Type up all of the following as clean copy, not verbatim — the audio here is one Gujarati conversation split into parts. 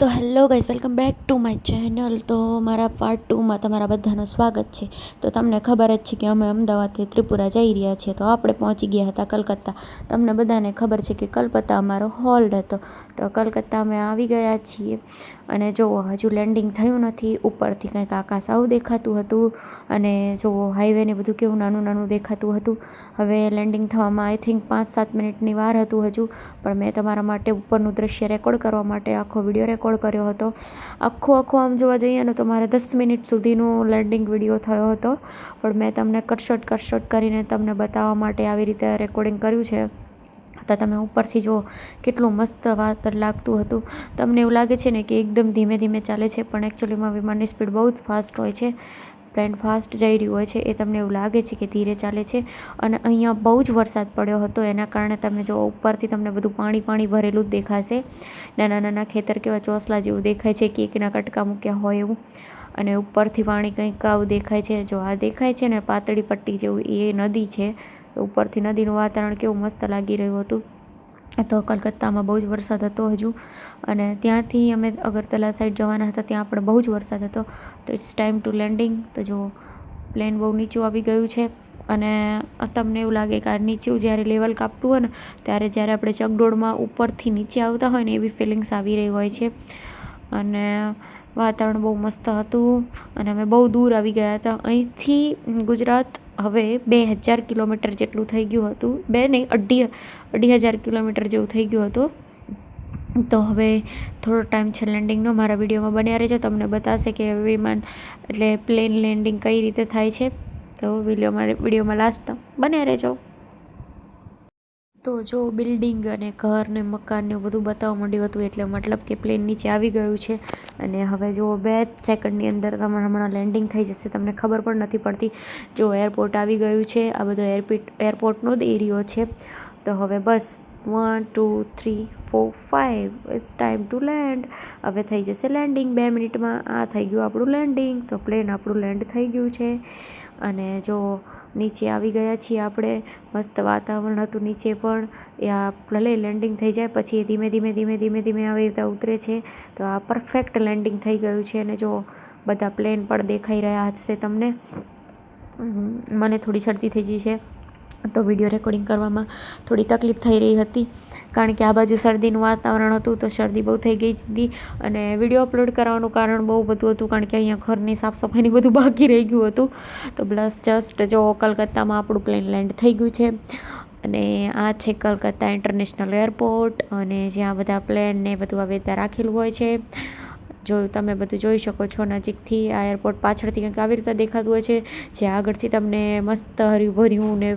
તો hello guys, welcome back to my channel. તો મારા પાર્ટ 2માં તમારા બધાનું સ્વાગત છે. તો તમને ખબર જ છે કે અમે અમદાવાદથી ત્રિપુરા જઈ રહ્યા છીએ. તો આપણે પહોંચી ગયા હતા કલકત્તા. તમને બધાને ખબર છે કે કલકત્તા અમારો હોલ્ડ હતો. તો કલકત્તા અમે આવી ગયા છીએ અને જુઓ, હજુ લેન્ડિંગ થયું નથી. ઉપરથી કંઈક આકાશ આવું દેખાતું હતું અને જુઓ, હાઈવેને બધું કેવું નાનું નાનું દેખાતું હતું. હવે લેન્ડિંગ થવામાં આઈ થિંક 5-7 મિનિટની વાર હતું હજુ, પણ મેં તમારા માટે ઉપરનું દ્રશ્ય રેકોર્ડ કરવા માટે આખો વિડીયો રેકોર્ડ કર્યો હતો. આખો આમ જોવા જઈએ ને તો મારે 10 મિનિટ સુધીનું લેન્ડિંગ વિડીયો થયો હતો, પણ મેં તમને કટશોટ કરીને તમને બતાવવા માટે આવી રીતે રેકોર્ડિંગ કર્યું છે. તો તમે ઉપરથી જુઓ કેટલું મસ્ત વાતર લાગતું હતું. તમને એવું લાગે છે ને કે એકદમ ધીમે ધીમે ચાલે છે, પણ એકચ્યુઅલીમાં વિમાનની સ્પીડ બહુ જ ફાસ્ટ હોય છે. પ્લેન ફાસ્ટ જઈ રહ્યું હોય છે, એ તમને એવું લાગે છે કે ધીરે ચાલે છે. અને અહીંયા બહુ જ વરસાદ પડ્યો હતો, એના કારણે તમે જો ઉપરથી તમને બધું પાણી ભરેલું જ દેખાશે. નાના નાના ખેતર કેવા ચોસલા જેવું દેખાય છે, કેકના કટકા મૂક્યા હોય એવું. અને ઉપરથી પાણી કંઈક આવું દેખાય છે. જો આ દેખાય છે ને પાતળી પટ્ટી જેવું, એ નદી છે. ઉપરથી નદીનું વાતાવરણ કેવું મસ્ત લાગી રહ્યું હતું. તો કલકત્તામાં બહુ જ વરસાદ હતો હજુ, અને ત્યાંથી અમે અગરતલા સાઈડ જવાના હતા, ત્યાં પણ બહુ જ વરસાદ હતો. તો ઇટ્સ ટાઈમ ટુ લેન્ડિંગ. તો જો પ્લેન બહુ નીચું આવી ગયું છે અને તમને એવું લાગે કે આ નીચું જ્યારે લેવલ કાપતું હોય ને, જ્યારે આપણે ચગડોળમાં ઉપરથી નીચે આવતા હોય ને, એવી ફિલિંગ્સ આવી રહી હોય છે. અને વાતાવરણ બહુ મસ્ત હતું અને અમે બહુ દૂર આવી ગયા હતા અહીંથી. ગુજરાત હવે 2000 કિલોમીટર જેટલું થઈ ગયું હતું. 2 નહીં, 2,500 કિલોમીટર જેવું થઈ ગયું હતું. તો હવે થોડો ટાઈમ છે લેન્ડિંગનો. મારા વિડીયોમાં બન્યા રહેજો, તમને બતાવશે કે વિમાન એટલે પ્લેન લેન્ડિંગ કઈ રીતે થાય છે. તો વિડીયોમાં લાસ્ટ બન્યા રહેજો. તો જો બિલ્ડિંગ અને ઘર ને મકાન ને બધું બતાવવા માંડ્યું હતું, એટલે મતલબ કે પ્લેન નીચે આવી ગયું છે. અને હવે જો 2 સેકન્ડની અંદર તમારે હમણાં લેન્ડિંગ થઈ જશે, તમને ખબર પણ નથી પડતી. જો એરપોર્ટ આવી ગયું છે, આ બધો એરપોર્ટનો જ એરિયો છે. તો હવે બસ 1 2 3 4 5 ઇટ્સ ટાઈમ ટુ લેન્ડ. હવે થઈ જશે લેન્ડિંગ 2 મિનિટમાં. આ થઈ ગયું આપણું લેન્ડિંગ. તો પ્લેન આપણું લેન્ડ થઈ ગયું છે અને જો નીચે આવી ગયા છીએ આપણે. મસ્ત વાતાવરણ હતું નીચે પણ. ભલે લેન્ડિંગ થઈ જાય પછી એ ધીમે આવી રીતે ઉતરે છે. તો આ પરફેક્ટ લેન્ડિંગ થઈ ગયું છે. અને જો બધા પ્લેન પણ દેખાઈ રહ્યા હશે તમને. મને થોડી શરદી થઈ ગઈ છે, તો વિડીયો રેકોર્ડિંગ કરવામાં થોડી તકલીફ થઈ રહી હતી, કારણ કે આ બાજુ શરદીનું વાતાવરણ હતું, તો શરદી બહુ થઈ ગઈ હતી. અને વિડીયો અપલોડ કરવાનું કારણ બહુ બધું હતું, કારણ કે અહીંયા ઘરની સાફ સફાઈની બધું બાકી રહી ગયું હતું. તો પ્લસ જસ્ટ જો કલકત્તામાં આપણું પ્લેન લેન્ડ થઈ ગયું છે. અને આ છે કલકત્તા ઇન્ટરનેશનલ એરપોર્ટ, અને જ્યાં બધા પ્લેન ને બધું આવી રીતે રાખેલું હોય છે. જો તમે બધું જોઈ શકો છો નજીકથી. આ એરપોર્ટ પાછળથી કંઈક આવી રીતે દેખાતું હોય છે, જે આગળથી તમને મસ્ત હર્યું ને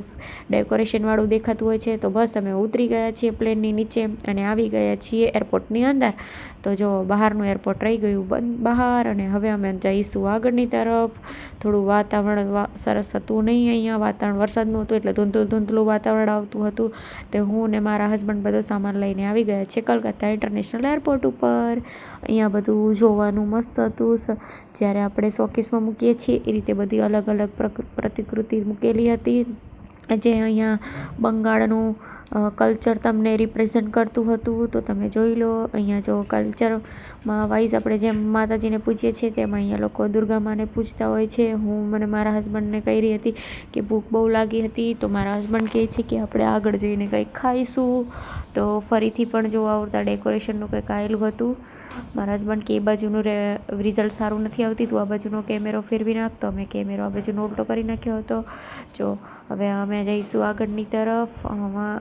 ડેકોરેશનવાળું દેખાતું હોય છે. તો બસ અમે ઉતરી ગયા છીએ પ્લેનની નીચે અને આવી ગયા છીએ એરપોર્ટની અંદર. તો જો બહારનું એરપોર્ટ રહી ગયું બંધ બહાર, અને હવે અમે જઈશું આગળની તરફ. થોડું વાતાવરણ સરસ હતું નહીં, અહીંયા વાતાવરણ વરસાદનું હતું, એટલે ધૂંધળું વાતાવરણ આવતું હતું. તો હું ને મારા હસબન્ડ બધો સામાન લઈને આવી ગયા છે કલકત્તા ઇન્ટરનેશનલ એરપોર્ટ ઉપર. અહીંયા બધું જોવાનું મસ્ત હતું. જ્યારે આપણે શોકેસમાં મૂકીએ છીએ એ રીતે બધી અલગ અલગ પ્રતિકૃતિ મૂકેલી હતી, જે અહીંયા બંગાળનું કલ્ચર તમને રિપ્રેઝન્ટ કરતું હતું. તો તમે જોઈ લો. અહીંયા જો કલ્ચરમાં વાઇઝ આપણે જેમ માતાજીને પૂજીએ છીએ, તેમ અહીંયા લોકો દુર્ગા માને પૂજતા હોય છે. મને મારા હસબન્ડને કહી રહી હતી કે ભૂખ બહુ લાગી હતી, તો મારા હસબન્ડ કહે છે કે આપણે આગળ જઈને કંઈક ખાઈશું. તો ફરીથી પણ જો આવતા ડેકોરેશનનું કંઈક આવેલું હતું. મારા હસબન્ડ કે એ બાજુનું રિઝલ્ટ સારું નથી આવતી, તું આ બાજુનો કેમેરો ફેરવી નાખ. તો અમે કેમેરો આ બાજુનો ઉલટો કરી નાખ્યો હતો. જો હવે અમે જઈશું આગળની તરફ.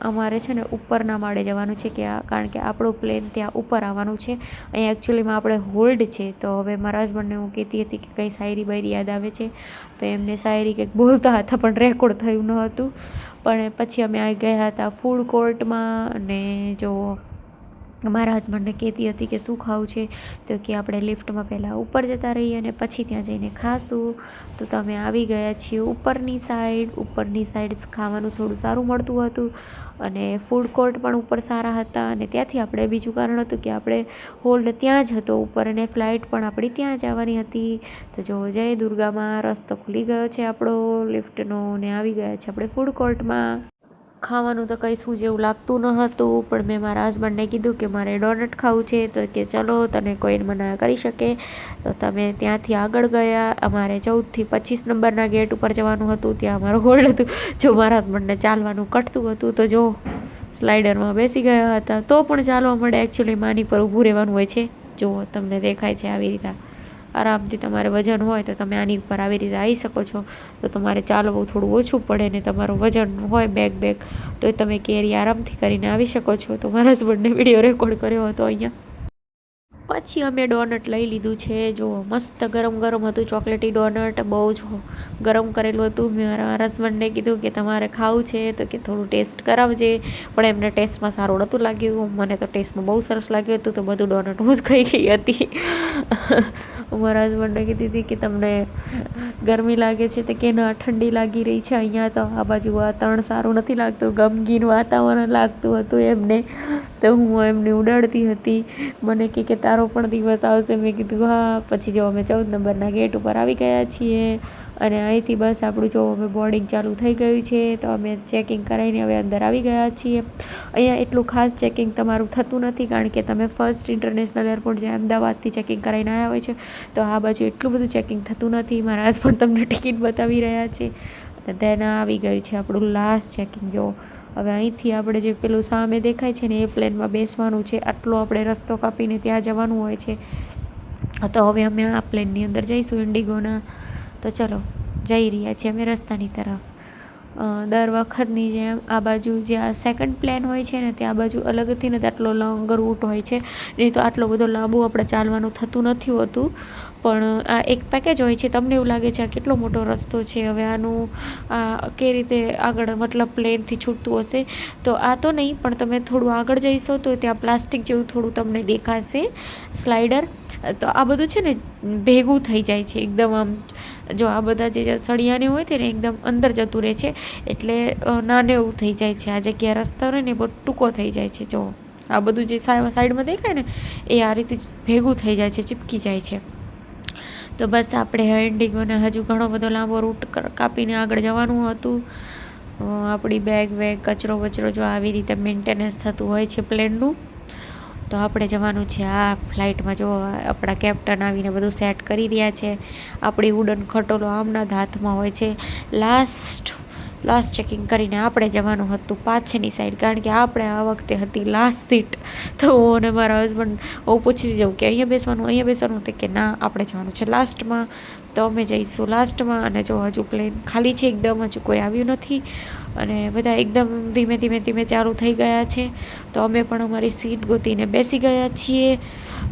અમારે છે ને ઉપરના માળે જવાનું છે, કારણ કે આપણું પ્લેન ત્યાં ઉપર આવવાનું છે. અહીંયા એકચ્યુઅલીમાં આપણે હોલ્ડ છે. તો હવે મારા હસબન્ડને હું કહેતી હતી કે કંઈ શાયરી બાયરી યાદ આવે છે, તો એમને શાયરી કંઈક બોલતા હતા, પણ રેકોર્ડ થયું ન હતું. પણ પછી અમે આવી ગયા હતા ફૂડ કોર્ટમાં. અને જો મારા હસબન્ડને કહેતી હતી કે શું ખાવું છે, તો કે આપણે લિફ્ટમાં પહેલાં ઉપર જતા રહીએ અને પછી ત્યાં જઈને ખાશું. તો તમે આવી ગયા છીએ ઉપરની સાઈડ. ઉપરની સાઈડ ખાવાનું થોડું સારું મળતું હતું, અને ફૂડ કોર્ટ પણ ઉપર સારા હતા. અને ત્યાંથી આપણે બીજું કારણ હતું કે આપણે હોલ્ડ ત્યાં જ હતો ઉપર, અને ફ્લાઇટ પણ આપણી ત્યાં જ આવવાની હતી. તો જો જય દુર્ગામાં રસ્તો ખુલી ગયો છે આપણો લિફ્ટનો, ને આવી ગયા છે આપણે ફૂડ કોર્ટમાં. ખાવાનું તો કંઈ શું જેવું લાગતું ન હતું, પણ મેં મારા હસબન્ડને કીધું કે મારે ડોનટ ખાવું છે, તો કે ચલો તને કોઈ મના કરી શકે. તો તમે ત્યાંથી આગળ ગયા. અમારે 14થી 25 નંબરના ગેટ ઉપર જવાનું હતું, ત્યાં અમારું હોલ્ડ હતું. જો મારા હસબન્ડને ચાલવાનું કટતું હતું તો જો સ્લાઇડરમાં બેસી ગયા હતા, તો પણ ચાલવા મળે. એકચ્યુઅલી માની પર ઊભું રહેવાનું હોય છે. જુઓ તમને દેખાય છે આવી રીતે આરામથી. તમારે વજન હોય તો તમે આની ઉપર આવી રીતે આવી શકો છો. તો તમારે ચાલવું થોડું ઓછું પડે ને તમારું વજન હોય બેગ તો તમે કેરી આરામથી કરીને આવી શકો છો. તો મારા હસબન્ડને વિડીયો રેકોર્ડ કર્યો હતો અહીંયા. પછી અમે ડોનટ લઈ લીધું છે. જો મસ્ત ગરમ ગરમ હતું ચોકલેટી ડોનટ, બહુ જ ગરમ કરેલું હતું. મેં મારા હસબન્ડને કીધું કે તમારે ખાવું છે તો કે થોડું ટેસ્ટ કરાવજે, પણ એમને ટેસ્ટમાં સારું નહોતું લાગ્યું. મને તો ટેસ્ટમાં બહુ સરસ લાગ્યું હતું, તો બધું ડોનટ હું જ ખાઈ ગઈ હતી. મારા હસબન્ડને કીધી હતી કે તમને ગરમી લાગે છે તો કે ના, ઠંડી લાગી રહી છે. અહીંયા તો આ બાજુ વાતાવરણ સારું નથી લાગતું, ગમગીન વાતાવરણ લાગતું હતું એમને. તો હું એમની ઉડાડતી હતી. મને કે તારો પણ દિવસ આવશે. મેં કીધું હા. પછી જો અમે 14 નંબરના ગેટ ઉપર આવી ગયા છીએ, અને અહીંથી બસ આપણું જો હવે બોર્ડિંગ ચાલુ થઈ ગયું છે. તો અમે ચેકિંગ કરાવીને હવે અંદર આવી ગયા છીએ. અહીંયા એટલું ખાસ ચેકિંગ તમારું થતું નથી, કારણ કે તમે ફર્સ્ટ ઇન્ટરનેશનલ એરપોર્ટ જે અમદાવાદથી ચેકિંગ કરાવીને આવ્યા હોય છે, તો આ બાજુ એટલું બધું ચેકિંગ થતું નથી. મારા હસબન્ડ તમને ટિકિટ બતાવી રહ્યા છે. અને તેના આવી ગયું છે આપણું લાસ્ટ ચેકિંગ. જો હવે અહીંથી આપણે જે પેલું સામે દેખાય છે ને એ પ્લેનમાં બેસવાનું છે. આટલો આપણે રસ્તો કાપીને ત્યાં જવાનું હોય છે. તો હવે અમે આ પ્લેનની અંદર જઈશું ઇન્ડિગોના. તો ચલો જઈ રહ્યા છીએ અમે રસ્તાની તરફ. દર વખતની જેમ આ બાજુ જે આ સેકન્ડ પ્લેન હોય છે ને ત્યાં બાજુ અલગથી ને આટલો લાંબો રૂટ હોય છે. નહીં તો આટલો બધો લાંબુ આપણે ચાલવાનું થતું નથી હોતું. પણ આ એક પેકેજ હોય છે. તમને એવું લાગે છે આ કેટલો મોટો રસ્તો છે, હવે આનું આ કઈ રીતે આગળ મતલબ પ્લેનથી છૂટતું હશે. તો આ તો નહીં, પણ તમે થોડું આગળ જઈશો તો ત્યાં પ્લાસ્ટિક જેવું થોડું તમને દેખાશે સ્લાઇડર. તો આ બધું છે ને ભેગું થઈ જાય છે એકદમ. આમ જો આ બધા જે સળિયાને હોય છે ને એકદમ અંદર જતું રહે છે, એટલે નાને એવું થઈ જાય છે. આ જગ્યા રસ્તો રહે ને બહુ ટૂંકો થઈ જાય છે. જો આ બધું જે સાઈડમાં દેખાય ને એ આ રીતે ભેગું થઈ જાય છે, ચીપકી જાય છે. તો બસ આપણે ઇન્ડિગોને હજુ ઘણો બધો લાંબો રૂટ કાપીને આગળ જવાનું હતું. આપણી બેગ કચરો વચરો જો આવી રીતે મેન્ટેનન્સ થતું હોય છે પ્લેનનું. તો આપણે જવાનું છે આ ફ્લાઇટમાં. જો આપણા કેપ્ટન આવીને બધું સેટ કરી રહ્યા છે. આપણી ઉડન ખટોલો આમના હાથમાં હોય છે. લાસ્ટ ચેકિંગ કરીને આપણે જવાનું હતું પાછળની સાઈડ, કારણ કે આપણે આ વખતે હતી લાસ્ટ સીટ. તો હું અને મારા હસબન્ડ હું પૂછી જાઉં કે અહીંયા બેસવાનું તો કે ના, આપણે જવાનું છે લાસ્ટમાં. તો અમે જઈશું લાસ્ટમાં. અને જો હજુ પ્લેન ખાલી છે એકદમ, હજુ કોઈ આવ્યું નથી. અને બધા એકદમ ધીમે ચાલુ થઈ ગયા છે. તો અમે પણ અમારી સીટ ગોતીને બેસી ગયા છીએ.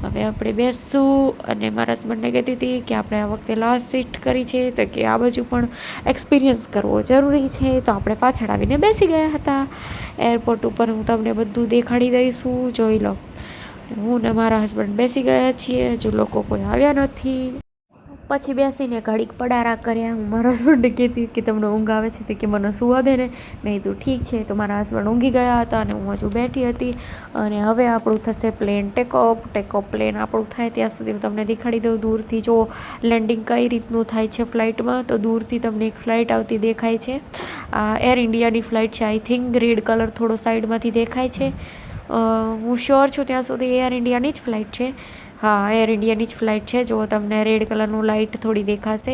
હવે આપણે બેસશું. અને મારા હસબન્ડને કહેતી હતી કે આપણે આ વખતે લાસ્ટ સીટ કરી છે, તો કે આ બાજુ પણ એક્સપિરિયન્સ કરવો જરૂરી છે. તો આપણે પાછળ આવીને બેસી ગયા હતા. એરપોર્ટ ઉપર હું તમને બધું દેખાડી દઈશું, જોઈ લો. હું ને મારા હસબન્ડ બેસી ગયા છીએ, હજુ લોકો કોઈ આવ્યા નથી. પછી બેસીને ઘડીક પડારા કર્યા. હું મારા હસબન્ડને કહેતી કે તમને ઊંઘ આવે છે, તો કે મને સુવા દે ને. મેં કીધું ઠીક છે. તો મારા હસબન્ડ ઊંઘી ગયા હતા અને હું હજુ બેઠી હતી. અને હવે આપણું થશે પ્લેન ટેકઓફ. પ્લેન આપણું થાય ત્યાં સુધી હું તમને દેખાડી દઉં દૂરથી. જો લેન્ડિંગ કઈ રીતનું થાય છે ફ્લાઇટમાં, તો દૂરથી તમને એક ફ્લાઇટ આવતી દેખાય છે. આ એર ઇન્ડિયાની ફ્લાઇટ છે આઈ થિંક. રેડ કલર થોડો સાઈડમાંથી દેખાય છે. હું શ્યોર છું ત્યાં સુધી એર ઇન્ડિયાની જ ફ્લાઇટ છે. હા, એર ઇન્ડિયાની જ ફ્લાઇટ છે. જો તમને રેડ કલરનું લાઇટ થોડી દેખાશે.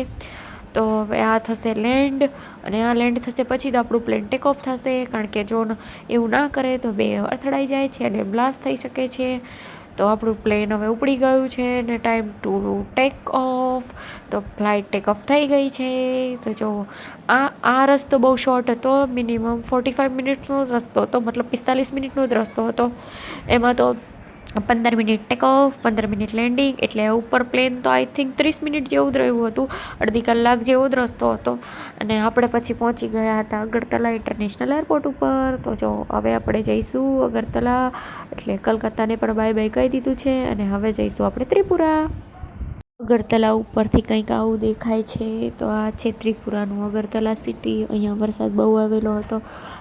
તો હવે આ થશે લેન્ડ. અને આ લેન્ડ થશે પછી તો આપણું પ્લેન ટેકઓફ થશે, કારણ કે જો એવું ના કરે તો બે અથડાઈ જાય છે અને બ્લાસ્ટ થઈ શકે છે. તો આપણું પ્લેન હવે ઉપડી ગયું છે ને ટાઈમ ટુ ટેક ઓફ. તો ફ્લાઇટ ટેકઓફ થઈ ગઈ છે. તો જો આ રસ્તો બહુ શોર્ટ હતો. મિનિમમ 45 મિનિટનો જ રસ્તો હતો, મતલબ 45 મિનિટનો જ રસ્તો હતો. એમાં તો 15 મિનિટ ટેકઓફ, 15 મિનિટ લેન્ડિંગ, એટલે ઉપર પ્લેન તો આઈ થિંક 30 મિનિટ જેવું જ રહ્યું હતું. અડધી કલાક જેવો જ રસ્તો હતો. અને આપણે પછી પહોંચી ગયા હતા અગરતલા ઇન્ટરનેશનલ એરપોર્ટ ઉપર. તો જો હવે આપણે જઈશું અગરતલા, એટલે કલકત્તાને પણ બાય બાય કહી દીધું છે. અને હવે જઈશું આપણે ત્રિપુરા. અગરતલા ઉપરથી કંઈક આવું દેખાય છે. તો આ છે ત્રિપુરાનું અગરતલા સિટી. અહીંયા વરસાદ બહુ આવેલો હતો,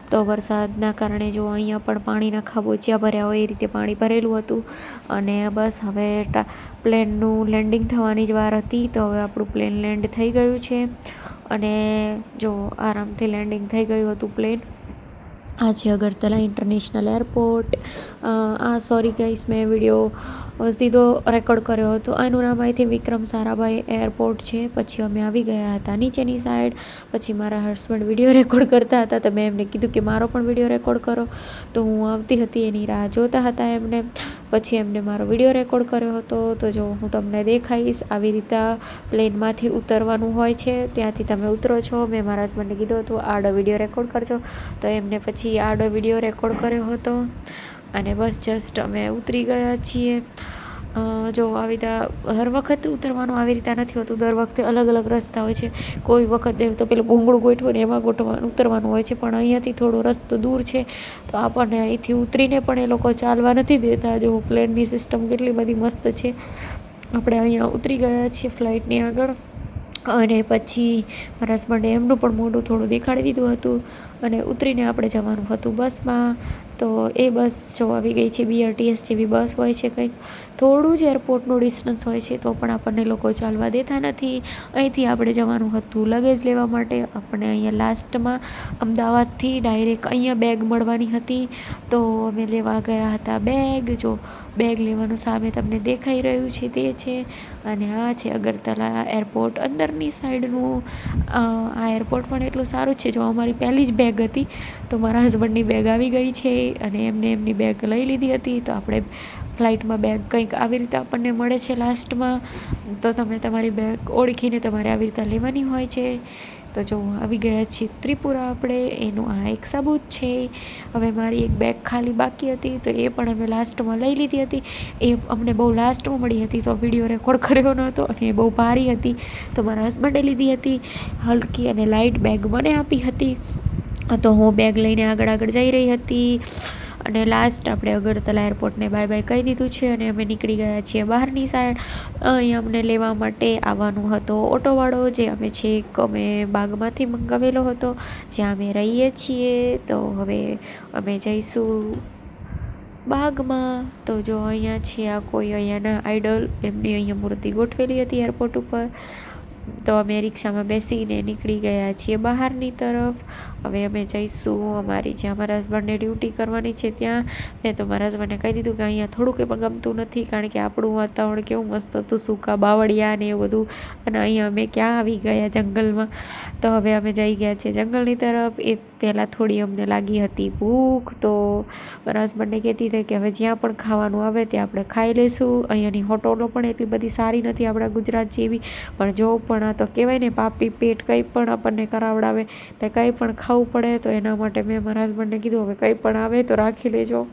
તો વરસાદના કારણે જો અહીંયા પણ પાણીના ખાબોચિયા ભર્યા હોય એ રીતે પાણી ભરેલું હતું. અને બસ હવે પ્લેનનું લેન્ડિંગ થવાની જ વાર હતી. તો હવે આપણું પ્લેન લેન્ડ થઈ ગયું છે. અને જો આરામથી લેન્ડિંગ થઈ ગયું હતું પ્લેન. આ છે Agartala international airport. Sorry guys, મેં વિડીયો સીધો રેકોર્ડ કર્યો હતો. આનું નામ અહીંથી વિક્રમ સારાભાઈ એરપોર્ટ છે. પછી અમે આવી ગયા હતા નીચેની સાઈડ. પછી મારા હસબન્ડ વિડીયો રેકોર્ડ કરતા હતા તો મેં એમને કીધું કે મારો પણ વિડીયો રેકોર્ડ કરો. તો હું આવતી હતી, એની રાહ જોતા હતા એમને. પછી એમને મારો વિડીયો રેકોર્ડ કર્યો હતો. તો જો હું તમને દેખાઈશ, આવી રીતે પ્લેનમાંથી ઉતરવાનું હોય છે. ત્યાંથી તમે ઉતરો છો. મેં મારા હસબન્ડને કીધું હતું આડો વિડીયો રેકોર્ડ કરજો, તો એમને પછી આડો વિડીયો રેકોર્ડ કર્યો હતો. અને બસ જસ્ટ અમે ઉતરી ગયા છીએ. જો આવી રીતે હર વખતે ઉતરવાનું આવી રીતે નથી હોતું, દર વખતે અલગ અલગ રસ્તા હોય છે. કોઈ વખતે તો પેલું ભૂંગળું ગોઠવું ને એમાં ઉતરવાનું હોય છે, પણ અહીંયાથી થોડો રસ્તો દૂર છે તો આપણને અહીંથી ઉતરીને પણ એ લોકો ચાલવા નથી દેતા. જો પ્લેનની સિસ્ટમ કેટલી બધી મસ્ત છે. આપણે અહીંયા ઉતરી ગયા છીએ ફ્લાઇટની આગળ. અને પછી મારા હસબન્ડે એમનું પણ મોઢું થોડું દેખાડી દીધું હતું અને ઉતરીને આપણે જવાનું હતું બસમાં. તો એ બસ જો આવી ગઈ છે. BRTS જેવી બસ હોય છે કંઈક. થોડું જ એરપોર્ટનું ડિસ્ટન્સ હોય છે તો પણ આપણને લોકો ચાલવા દેતા નથી. અહીંથી આપણે જવાનું હતું લગેજ લેવા માટે. આપણને અહીંયા લાસ્ટમાં અમદાવાદથી ડાયરેક્ટ અહીંયા બેગ મળવાની હતી, તો અમે લેવા ગયા હતા બેગ. જો બેગ લેવાનું સામે તમને દેખાઈ રહ્યું છે તે છે. અને આ છે અગરતલા એરપોર્ટ અંદરની સાઈડનું. આ એરપોર્ટ પણ એટલું સારું છે. જો અમારી પહેલી જ બેગ હતી તો મારા હસબન્ડની બેગ આવી ગઈ છે અને એમને એમની બેગ લઈ લીધી હતી. તો આપણે ફ્લાઇટમાં બેગ કંઈક આવી રીતે આપણને મળે છે લાસ્ટમાં. તો તમે તમારી બેગ ઓળખીને તમારે આવી રીતે લેવાની હોય છે. તો જો આવી ગયા છીએ ત્રિપુરા આપણે. એનું આ એક સબૂત છે. હવે મારી એક બેગ ખાલી બાકી હતી તો એ પણ અમે લાસ્ટમાં લઈ લીધી હતી. એ અમને બહુ લાસ્ટમાં મળી હતી તો વિડીયો રેકોર્ડ કર્યો નહોતો, અને એ બહુ ભારી હતી તો મારા હસબન્ડે લીધી હતી. હલકી અને લાઇટ બેગ મને આપી હતી. તો હું બેગ લઈને આગળ આગળ જઈ રહી હતી. અને લાસ્ટ આપણે અગરતલા એરપોર્ટને બાય બાય કહી દીધું છે અને અમે નીકળી ગયા છીએ બહારની સાઈડ. અહીં અમને લેવા માટે આવવાનું હતો ઓટોવાળો, જે અમે બાગમાંથી મંગાવેલો હતો જ્યાં અમે રહીએ છીએ. તો હવે અમે જઈશું બાગમાં. તો જો અહીંયા છે આ કોઈ અહીંયાના આઈડલ, એમની અહીંયા મૂર્તિ ગોઠવેલી હતી એરપોર્ટ ઉપર. તો અમે રિક્ષામાં બેસીને નીકળી ગયા છીએ બહારની તરફ. હવે અમે જઈશું અમારી જ્યાં મારા હસબન્ડને ડ્યુટી કરવાની છે ત્યાં. મેં તો મારા હસબન્ડને કહી દીધું કે અહીંયા થોડુંક પણ ગમતું નથી, કારણ કે આપણું વાતાવરણ કેવું મસ્ત હતું, સૂકા બાવળિયા ને એવું બધું. અને અહીંયા અમે ક્યાં આવી ગયા જંગલમાં. તો હવે અમે જઈ ગયા છીએ જંગલની તરફ. એ પહેલાં થોડી અમને લાગી હતી ભૂખ, તો મારા હસબન્ડને કહેતી હતી કે હવે જ્યાં પણ ખાવાનું આવે ત્યાં આપણે ખાઈ લઈશું. અહીંયાની હોટલો પણ એટલી બધી સારી નથી આપણા ગુજરાત જેવી, પણ જો પણ આ તો કહેવાય ને પાપી પેટ, કંઈ પણ આપણને કરાવડાવે એટલે કંઈ પણ ખાવું પડે. તો એના માટે મેં મારા હસબન્ડને કીધું હવે કંઈ પણ આવે તો રાખી લેજો.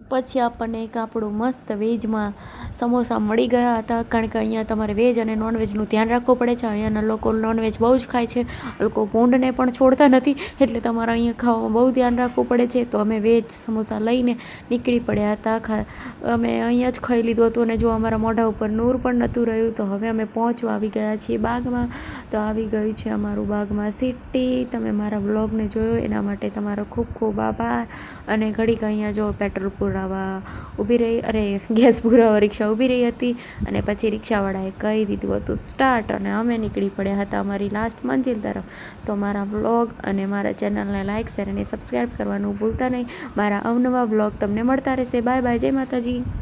પછી આપણને એક આપણું મસ્ત વેજમાં સમોસા મળી ગયા હતા, કારણ કે અહીંયા તમારે વેજ અને નોનવેજનું ધ્યાન રાખવું પડે છે. અહીંયાના લોકો નોનવેજ બહુ જ ખાય છે, લોકો પૂંડને પણ છોડતા નથી, એટલે તમારે અહીંયા ખાવામાં બહુ ધ્યાન રાખવું પડે છે. તો અમે વેજ સમોસા લઈને નીકળી પડ્યા હતા. અમે અહીંયા જ ખાઈ લીધું હતું અને જો અમારા મોઢા ઉપર નૂર પણ નહોતું રહ્યું. તો હવે અમે પહોંચવા આવી ગયા છીએ બાગમાં. તો આવી ગયું છે અમારું બાગમાં સિટી. તમે મારા વ્લોગને જોયો એના માટે તમારો ખૂબ ખૂબ આભાર. અને ઘડીક અહીંયા જો પેટ્રોલ ઊભી રહી, ગેસ પુરાવા રિક્ષા ઊભી રહી હતી. અને પછી રિક્ષાવાળાએ કહી દીધું હતું સ્ટાર્ટ, અને અમે નીકળી પડ્યા હતા અમારી લાસ્ટ મંજિલ તરફ. તો મારા વ્લોગ અને મારા ચેનલને લાઇક, શેર અને સબસ્ક્રાઈબ કરવાનું ભૂલતા નહીં. મારા અવનવા વ્લોગ તમને મળતા રહેશે. બાય બાય, જય માતાજી.